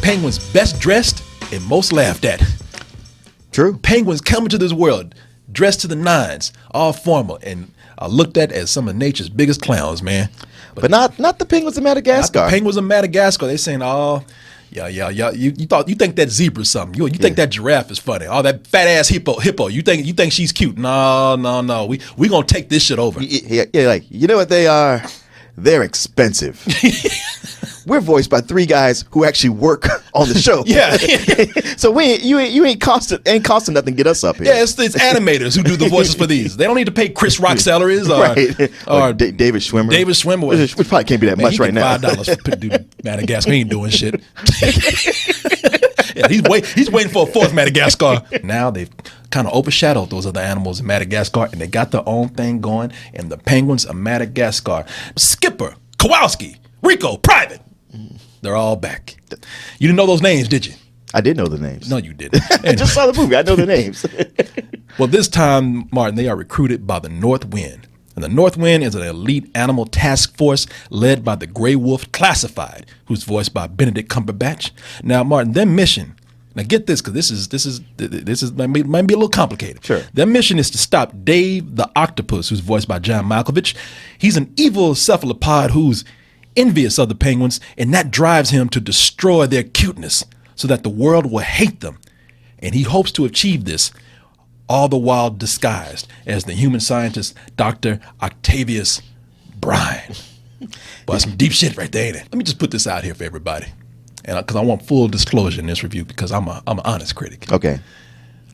penguins best dressed and most laughed at. True. Penguins come into this world dressed to the nines, all formal, and are looked at as some of nature's biggest clowns, man. But not the penguins of Madagascar. Not the penguins of Madagascar. They saying, oh, yeah. You think that zebra's something. You think that giraffe is funny. Oh, that fat ass hippo. You think she's cute. No. We gonna take this shit over. Yeah, like, you know what they are? They're expensive. We're voiced by 3 guys who actually work on the show. Yeah. So you ain't costing nothing to get us up here. Yeah, it's animators who do the voices for these. They don't need to pay Chris Rock salaries or David Schwimmer. David Schwimmer, which probably can't be that much right now. $5 for do Madagascar. He ain't doing shit. Yeah, he's waiting for a 4th Madagascar. Now they've kind of overshadowed those other animals in Madagascar, and they got their own thing going. And the penguins of Madagascar, Skipper, Kowalski, Rico, Private, they're all back. You didn't know those names, did you? I did know the names. No, you didn't. I just saw the movie. I know the names. Well, this time, Martin, they are recruited by the North Wind. And the North Wind is an elite animal task force led by the Grey Wolf Classified, who's voiced by Benedict Cumberbatch. Now, Martin, their mission, now get this, because this is might be a little complicated. Sure. Their mission is to stop Dave the octopus, who's voiced by John Malkovich. He's an evil cephalopod who's envious of the penguins, and that drives him to destroy their cuteness so that the world will hate them. And he hopes to achieve this, all the while disguised as the human scientist, Dr. Octavius Brine. Boy, some deep shit right there, ain't it? Let me just put this out here for everybody, and because I want full disclosure in this review, because I'm an honest critic. Okay.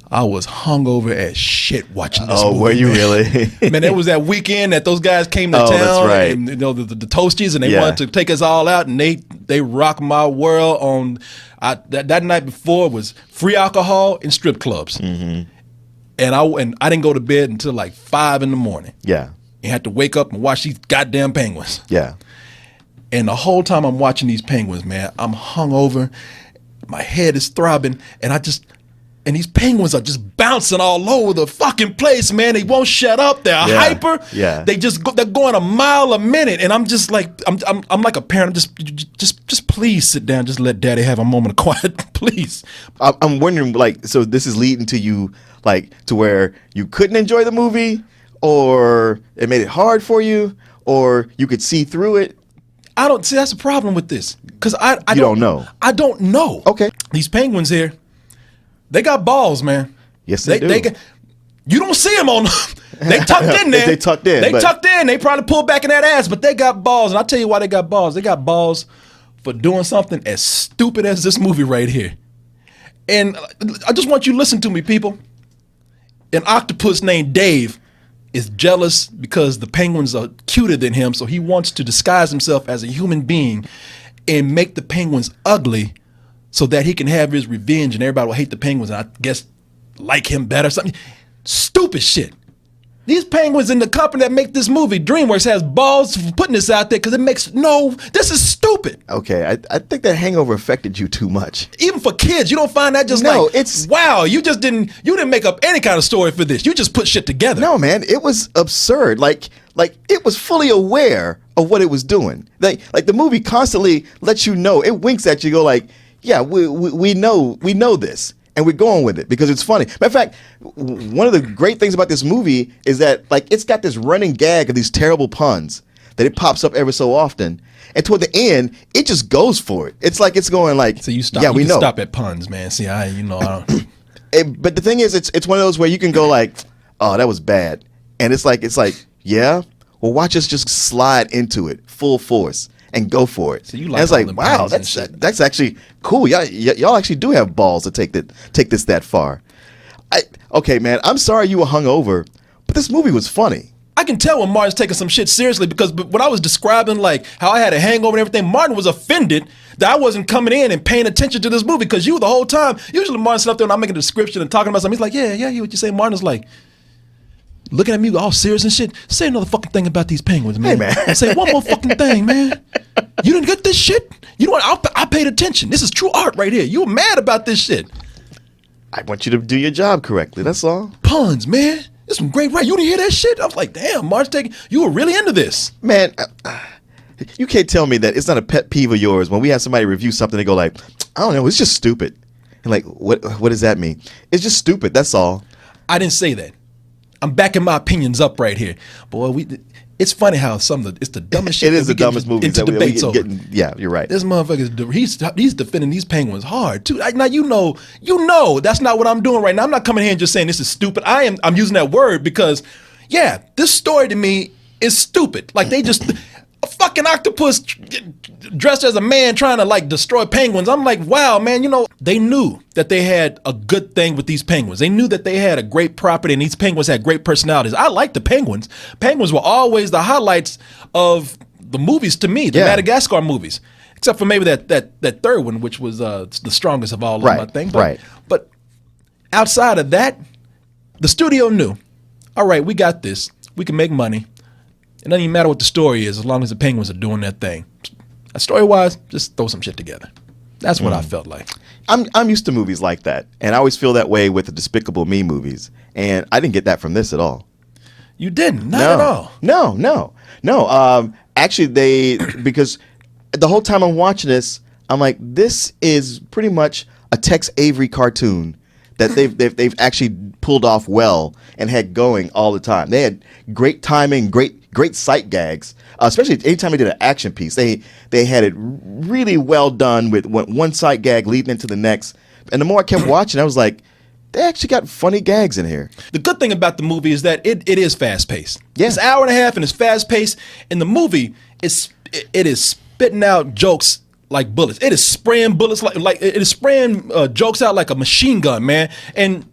I was hungover as shit watching this movie. Oh, were you really? Man, it was that weekend that those guys came to town. That's right. And, the Toasties, and they wanted to take us all out, and they rocked my world on. That night before was free alcohol and strip clubs. Mm-hmm. And I didn't go to bed until like 5 a.m. Yeah. You had to wake up and watch these goddamn penguins. Yeah. And the whole time I'm watching these penguins, man, I'm hungover, my head is throbbing, and these penguins are just bouncing all over the fucking place, man. They won't shut up. They're hyper. Yeah. They're going a mile a minute, and I'm just like I'm like a parent. Just please sit down. Just let Daddy have a moment of quiet, please. I'm wondering, like, so this is leading to you, like, to where you couldn't enjoy the movie, or it made it hard for you, or you could see through it. I don't see. That's the problem with this, because I don't know. I don't know. Okay. These penguins here. They got balls, man. Yes, they do. You don't see them on. They tucked in there. They tucked in. They tucked in. They probably pulled back in that ass, but they got balls. And I'll tell you why they got balls. They got balls for doing something as stupid as this movie right here. And I just want you to listen to me, people. An octopus named Dave is jealous because the penguins are cuter than him, so he wants to disguise himself as a human being and make the penguins ugly, so that he can have his revenge and everybody will hate the penguins and I guess like him better. Something stupid shit. These penguins in the company that make this movie, DreamWorks, has balls for putting this out there because this is stupid. Okay, I think that hangover affected you too much. Even for kids, you don't find that just wow, you didn't make up any kind of story for this. You just put shit together. No, man, it was absurd. Like it was fully aware of what it was doing. Like the movie constantly lets you know, it winks at you, go like, yeah, we know this, and we're going with it because it's funny. Matter of fact, one of the great things about this movie is that, like, it's got this running gag of these terrible puns that it pops up every so often, and toward the end, it just goes for it. It's like it's going like, so you stop. Yeah, we know. Stop at puns, man. See, I don't. But the thing is, it's one of those where you can go like, oh, that was bad, and it's like, yeah, well, watch us just slide into it full force and go for it. So you like, and it's like, wow, that's actually cool. Y'all actually do have balls to take this that far. Okay, man, I'm sorry you were hungover, but this movie was funny. I can tell when Martin's taking some shit seriously, because when I was describing like how I had a hangover and everything, Martin was offended that I wasn't coming in and paying attention to this movie, because you the whole time, usually Martin sitting up there and I'm making a description and talking about something, he's like, yeah, what you say? Martin's like, looking at me all serious and shit. Say another fucking thing about these penguins, man. Hey, man. Say one more fucking thing, man. You didn't get this shit? You know what? I paid attention. This is true art right here. You were mad about this shit. I want you to do your job correctly. That's all. Puns, man. This some great right. You didn't hear that shit? I was like, damn, you were really into this. Man, you can't tell me that it's not a pet peeve of yours when we have somebody review something, they go like, I don't know. It's just stupid. And like, what does that mean? It's just stupid. That's all. I didn't say that. I'm backing my opinions up right here. Boy, it's funny how it's the dumbest shit. It is the dumbest movie into debates over. Yeah, you're right. This motherfucker, he's defending these penguins hard too. Now you know that's not what I'm doing right now. I'm not coming here and just saying this is stupid. I'm using that word because, yeah, this story to me is stupid. Like they just a fucking octopus dressed as a man trying to like destroy penguins. I'm like, wow, man, they knew that they had a good thing with these penguins. They knew that they had a great property and these penguins had great personalities. I like the penguins. Penguins were always the highlights of the movies to me, the Madagascar movies. Except for maybe that third one, which was the strongest of all of them, I think. But outside of that, the studio knew, all right, we got this. We can make money. It doesn't even matter what the story is as long as the penguins are doing their thing. Story-wise, just throw some shit together. That's what I felt like. I'm used to movies like that, and I always feel that way with the Despicable Me movies, and I didn't get that from this at all. You didn't? Not at all? No. Actually, because the whole time I'm watching this, I'm like, this is pretty much a Tex Avery cartoon that they've actually pulled off well and had going all the time. They had great timing, great sight gags, especially anytime they did an action piece. They had it really well done with one sight gag leading into the next. And the more I kept watching, I was like, they actually got funny gags in here. The good thing about the movie is that it is fast paced. Yeah. It's an hour and a half and it's fast paced. And the movie it is spitting out jokes like bullets. It is spraying bullets like it is spraying jokes out like a machine gun, man. And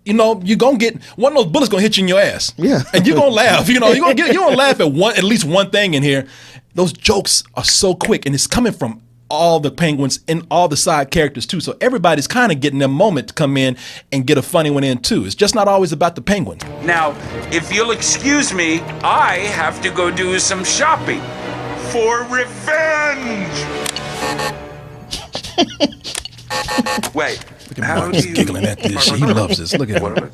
you're gonna get one of those bullets gonna hit you in your ass. Yeah. And you're gonna laugh. You're gonna laugh at least one thing in here. Those jokes are so quick, and it's coming from all the penguins and all the side characters too. So everybody's kind of getting their moment to come in and get a funny one in too. It's just not always about the penguins. Now, if you'll excuse me, I have to go do some shopping for revenge. Wait. Look at Mark, he's giggling at this shit. He loves this. Look at him.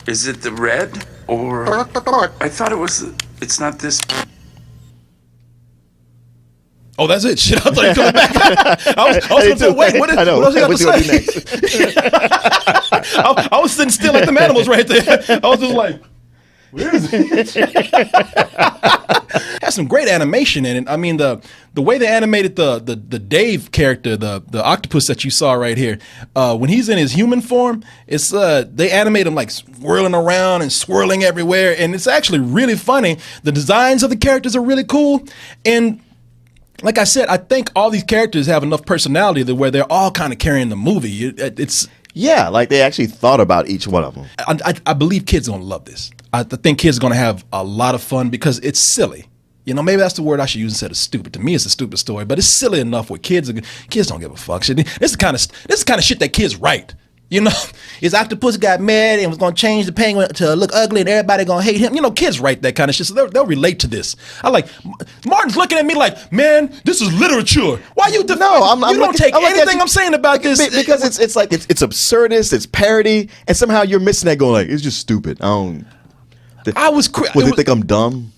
Is it the red or I thought it's not this. Oh, that's it. Shit, I thought you were coming back. I was going to say, wait, what else you got to say? I was sitting still like the animals right there. I was just like, where is it? Has some great animation in it. I mean, the way they animated the Dave character, the octopus that you saw right here, when he's in his human form, it's they animate him like swirling around and swirling everywhere, and it's actually really funny. The designs of the characters are really cool, and like I said, I think all these characters have enough personality to where they're all kind of carrying the movie. It's like they actually thought about each one of them. I believe kids are gonna love this. I think kids are gonna have a lot of fun because it's silly. Maybe that's the word I should use instead of stupid. To me, it's a stupid story, but it's silly enough where kids don't give a fuck. This is the kind of shit that kids write. His octopus got mad and was gonna change the penguin to look ugly, and everybody gonna hate him. Kids write that kind of shit, so they'll relate to this. I like Martin's looking at me like, man, this is literature. Why you? Don't take anything I'm saying about this because it's like it's absurdist, it's parody, and somehow you're missing that. Going like, it's just stupid. They think I'm dumb?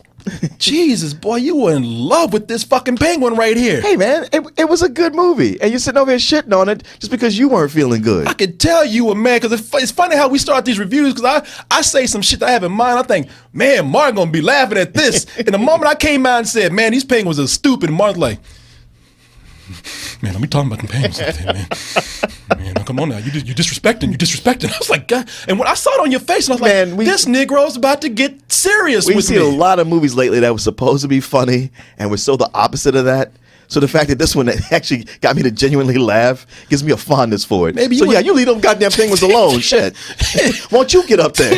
Jesus, boy, you were in love with this fucking penguin right here. Hey, man, it was a good movie, and you're sitting over here shitting on it just because you weren't feeling good. I could tell you were mad because it's funny how we start these reviews because I say some shit that I have in mind. I think, man, Martin gonna be laughing at this. And the moment I came out and said, man, these penguins are stupid, and Martin's like, man, let me talk about the penguins like that, man. Man, come on now, you disrespecting. I was like, God. And when I saw it on your face, and I was like, this Negro's about to get serious with me. We've seen a lot of movies lately that were supposed to be funny and was so the opposite of that. So the fact that this one actually got me to genuinely laugh gives me a fondness for it. You leave them goddamn penguins alone. Shit. Won't you get up there?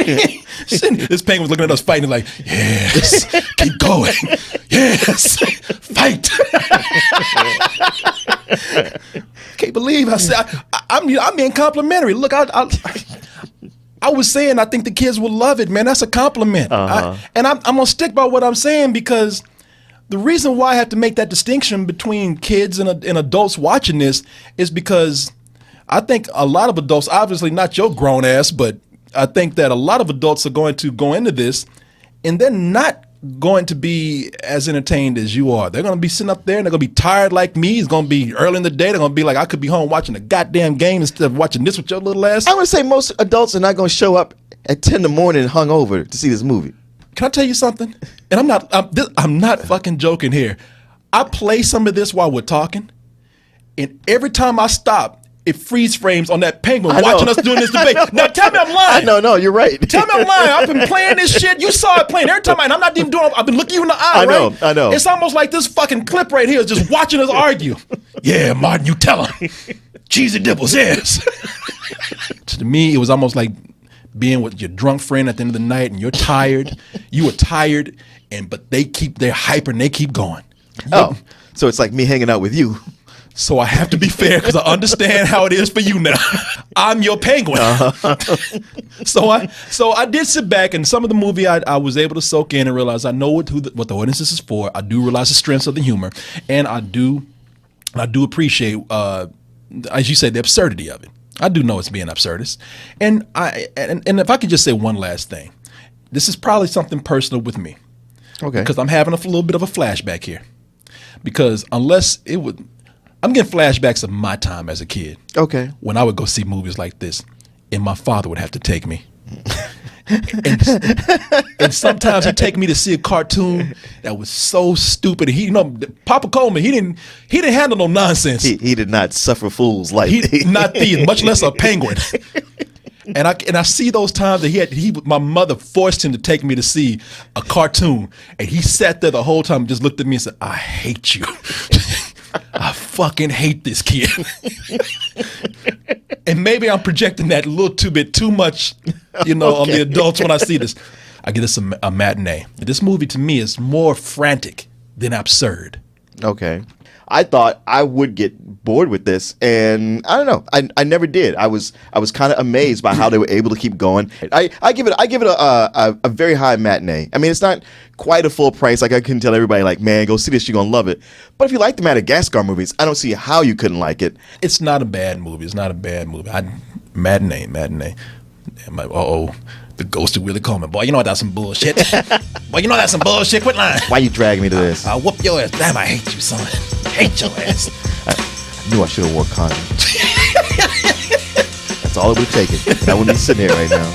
This penguin was looking at us fighting like, yes, keep going. Yes, fight. Can't believe I said I'm being complimentary. Look, I was saying I think the kids will love it, man. That's a compliment. I'm gonna stick by what I'm saying because the reason why I have to make that distinction between kids and adults watching this is because I think a lot of adults, obviously not your grown ass, but I think that a lot of adults are going to go into this and they're not going to be as entertained as you are. They're going to be sitting up there and they're going to be tired like me. It's going to be early in the day. They're going to be like, I could be home watching a goddamn game instead of watching this with your little ass. I would say most adults are not going to show up at 10 in the morning hungover to see this movie. Can I tell you something? And I'm not fucking joking here. I play some of this while we're talking, and every time I stop, it freeze frames on that penguin watching us doing this debate. Now tell me I'm lying. No, you're right. Tell me I'm lying. I've been playing this shit. You saw it playing every time, and I'm not even doing. I've been looking you in the eye. I know. It's almost like this fucking clip right here is just watching us argue. Yeah, Martin, you tell him. Cheesy dipples, yes. To me, it was almost like being with your drunk friend at the end of the night, and you're tired. You were tired, but they're hyper and they keep going. Oh, so it's like me hanging out with you. So I have to be fair because I understand how it is for you now. I'm your penguin. So I did sit back, and some of the movie I was able to soak in and realize I know what the audience is for. I do realize the strengths of the humor, and I do appreciate, as you say, the absurdity of it. I do know it's being absurdist, and if I could just say one last thing, this is probably something personal with me. Okay. Because I'm having a little bit of a flashback here. Because I'm getting flashbacks of my time as a kid. Okay. When I would go see movies like this, and my father would have to take me. and sometimes he'd take me to see a cartoon that was so stupid. Papa Coleman, he didn't handle no nonsense. He did not suffer fools like not thieves, much less a penguin. And I see those times that my mother forced him to take me to see a cartoon, and he sat there the whole time and just looked at me and said, "I hate you." I fucking hate this kid. And maybe I'm projecting that a little bit too much, on the adults when I see this. I give this a matinee. This movie to me is more frantic than absurd. Okay. I thought I would get bored with this, and I don't know. I never did. I was kind of amazed by how they were able to keep going. I give it a very high matinee. I mean, it's not quite a full price. Like, I couldn't tell everybody, like, man, go see this, you're gonna love it. But if you like the Madagascar movies, I don't see how you couldn't like it. It's not a bad movie. Matinee. The ghost of Willie Coleman. Boy, you know that's some bullshit. Quit lying. Why you dragging me to this? I'll whoop your ass. Damn, I hate you, son. I hate your ass. I knew I should have wore condoms. That's all it would have taken. I wouldn't be sitting here right now.